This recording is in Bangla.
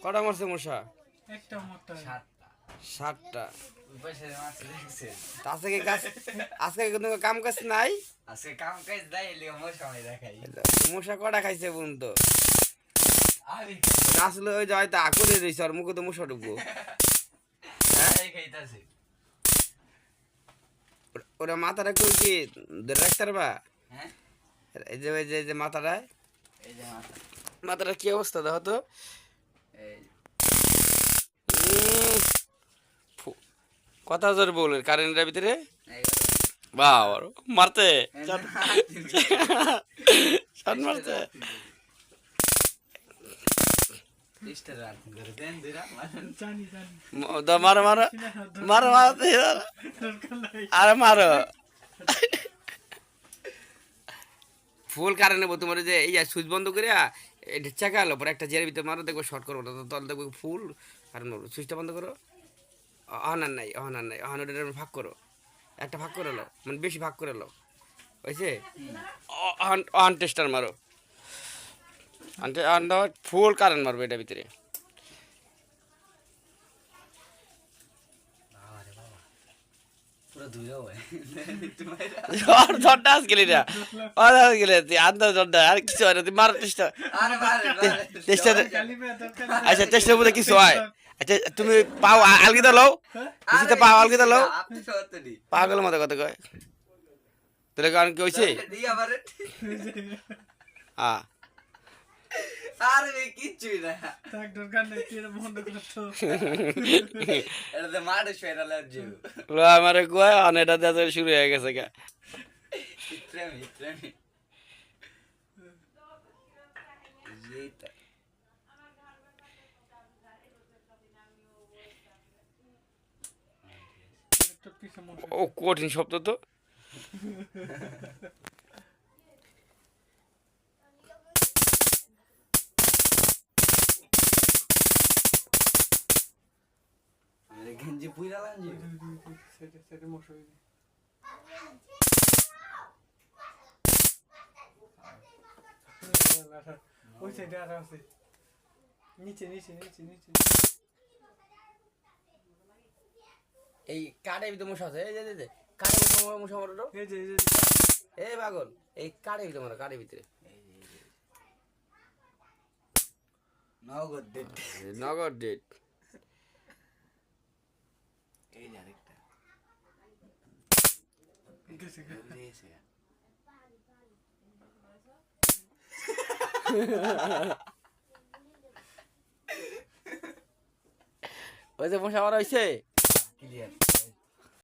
কটা মারছে মশা? একটা মোটা 7টা। পয়সা মাছ দেখছে আজকে কি কাজ, আজকে কোনো কাম কাজ নাই? আজকে কাম কাজ দেয় এলিও মশা আমি দেখাই মশা কটা খাইছে বোন তো? আমি আসলে ওই যে হয়তো আকুরে রয়েছে আর মুখে তো মশা ঢুকবো। খাইতাছি ওরা মাথাটা কই কি ধরে রাখতে পারবা? হ্যাঁ এই যে যে মাথাটা, এই যে মাথা মাথাটা কি অবস্থা দেখো তো। এই কথা জোর বলেন কারেন্টের ভিতরে এই বাহ মারতে শট মারতে মারতে। ইস্টার রাত করে দেন দিরা জানি জানি মারো মারো মারো মারো আরে মারো। ফুল কারণে তোমার যে এই সুইচ বন্ধ করে এটা চাকালো পরে একটা জেরের ভিতরে মারো, দেখবো শর্ট করবো না তখন দেখবো ফুল কারণ সুইচটা বন্ধ করো। অহনার নাই অহনার নাই অহন ওটা ভাগ করো, একটা ভাগ করে লো মানে বেশি ভাগ করে লো বুঝছে। অন টেস্টার মারো, ফুল কারেন্ট মারবো এটার ভিতরে। পুরো ধুইও হয় ঝড়টা আসগেলি না গেলে আন্দাজ ঝড়টা আর কিছু হয় না, তুই মারো টেস্টার। আরে বারে টেস্টার কালিমে দরকার আচ্ছা টেস্টার মধ্যে কিছু হয়। আচ্ছা তুমি পাও আলগিদা লও, কিছুতে পাও আলগিদা লও, আপনি সত্যি পাগলের মতো কথা কয় তাহলে কারণ কি হয়েছে? দিয়া বারে হ্যাঁ আরে কিচ্ছুই না তাক দরকার নেই কি বন্ধ করতো এটা তো মাঠে শুয়ে লাগছে লো আমারে কয় অনেকটা দেওয়া শুরু হয়ে গেছে গা। ইত্রেমি যেটা একটা পিছে মোটা ও কঠিন শব্দ তো। আরে গঞ্জি পুইরা লাঞ্জি সেটা সেটা মোটা হয়ে ওই সাইডে আর আছে নিচে নিচে নিচে নিচে এই কাঠের ভিতরে মশা আছে, এই যে কাঠের ভিতরে মশা মারো তো। এই যে এই পাগল এই কাঠের ভিতরে মারো, কাঠের ভিতরে নগদ ডেট নগদ ডেট। এই যে আরেকটা গেছে গেছে ওই যে মশা মারা হয়েছে ক্লিয়ার